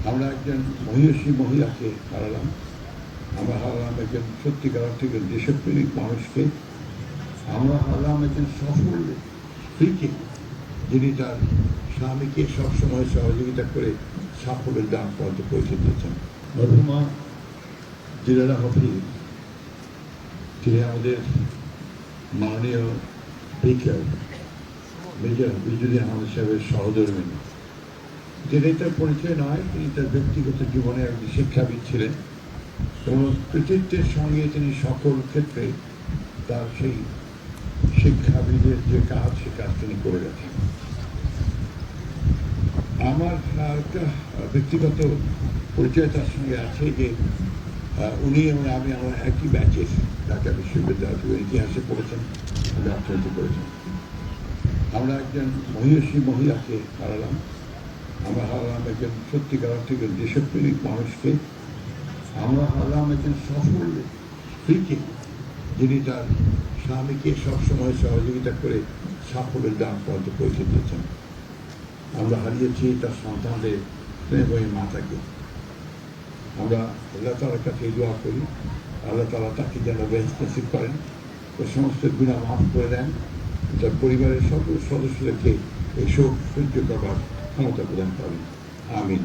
আমরা একজন মহিষী মহিলাকে হারালাম। আমরা হারালাম একজন সত্যিকার অর্থে দেশপ্রেমিক মানুষকে। আমরা হারালাম একজন সফল স্ত্রীকে, যিনি তার স্বামীকে সবসময় সহযোগিতা করে সাফল্যের দ্বার পর্যন্ত পৌঁছে দিয়েছেন। মরহুমা জিলারা হাফিজ, তিনি আমাদের মাননীয় স্পিকার মেজর বিজুলি আহমেদ সাহেবের সহধর্মী। তিনি তার পরিচয় নয়, তিনি তার ব্যক্তিগত জীবনে একজন শিক্ষাবিদ ছিলেন এবং কৃতিত্বের সঙ্গে তিনি সকল ক্ষেত্রে তার সেই শিক্ষাবিদের যে কাজ, সে কাজ তিনি করে গেছেন। আমার একটা ব্যক্তিগত পরিচয় তার সঙ্গে আছে যে উনি এবং আমি আমার একই ব্যাচের, ঢাকা বিশ্ববিদ্যালয় থেকে ইতিহাসে পড়েছেন, আমি অর্থনীতি করেছেন। আমরা একজন মহিষী মহিলাকে হারালাম। আমরা হারালাম একজন সত্যিকার অর্থে দেশপ্রেমিক মানুষকে। আমরা হারালাম একজন সফল স্ত্রীকে, যিনি তার স্বামীকে সবসময় সহযোগিতা করে সাফল্যের দ্বার পর্যন্ত পৌঁছে দিয়েছেন। আমরা হারিয়েছি তার সন্তানদের স্নেহময়ী মাতাকে। আমরা আল্লাহ তাআলার কাছে দোয়া করি, আল্লাহ তাআলা তাকে যেন বেহেশত নসিব করেন, ও সমস্ত গুনাহ মাফ করে দেন, তার পরিবারের সকল সদস্যদেরকে এই শোক সহ্য করবার ক্ষমতা প্রদান করেন। আমিন।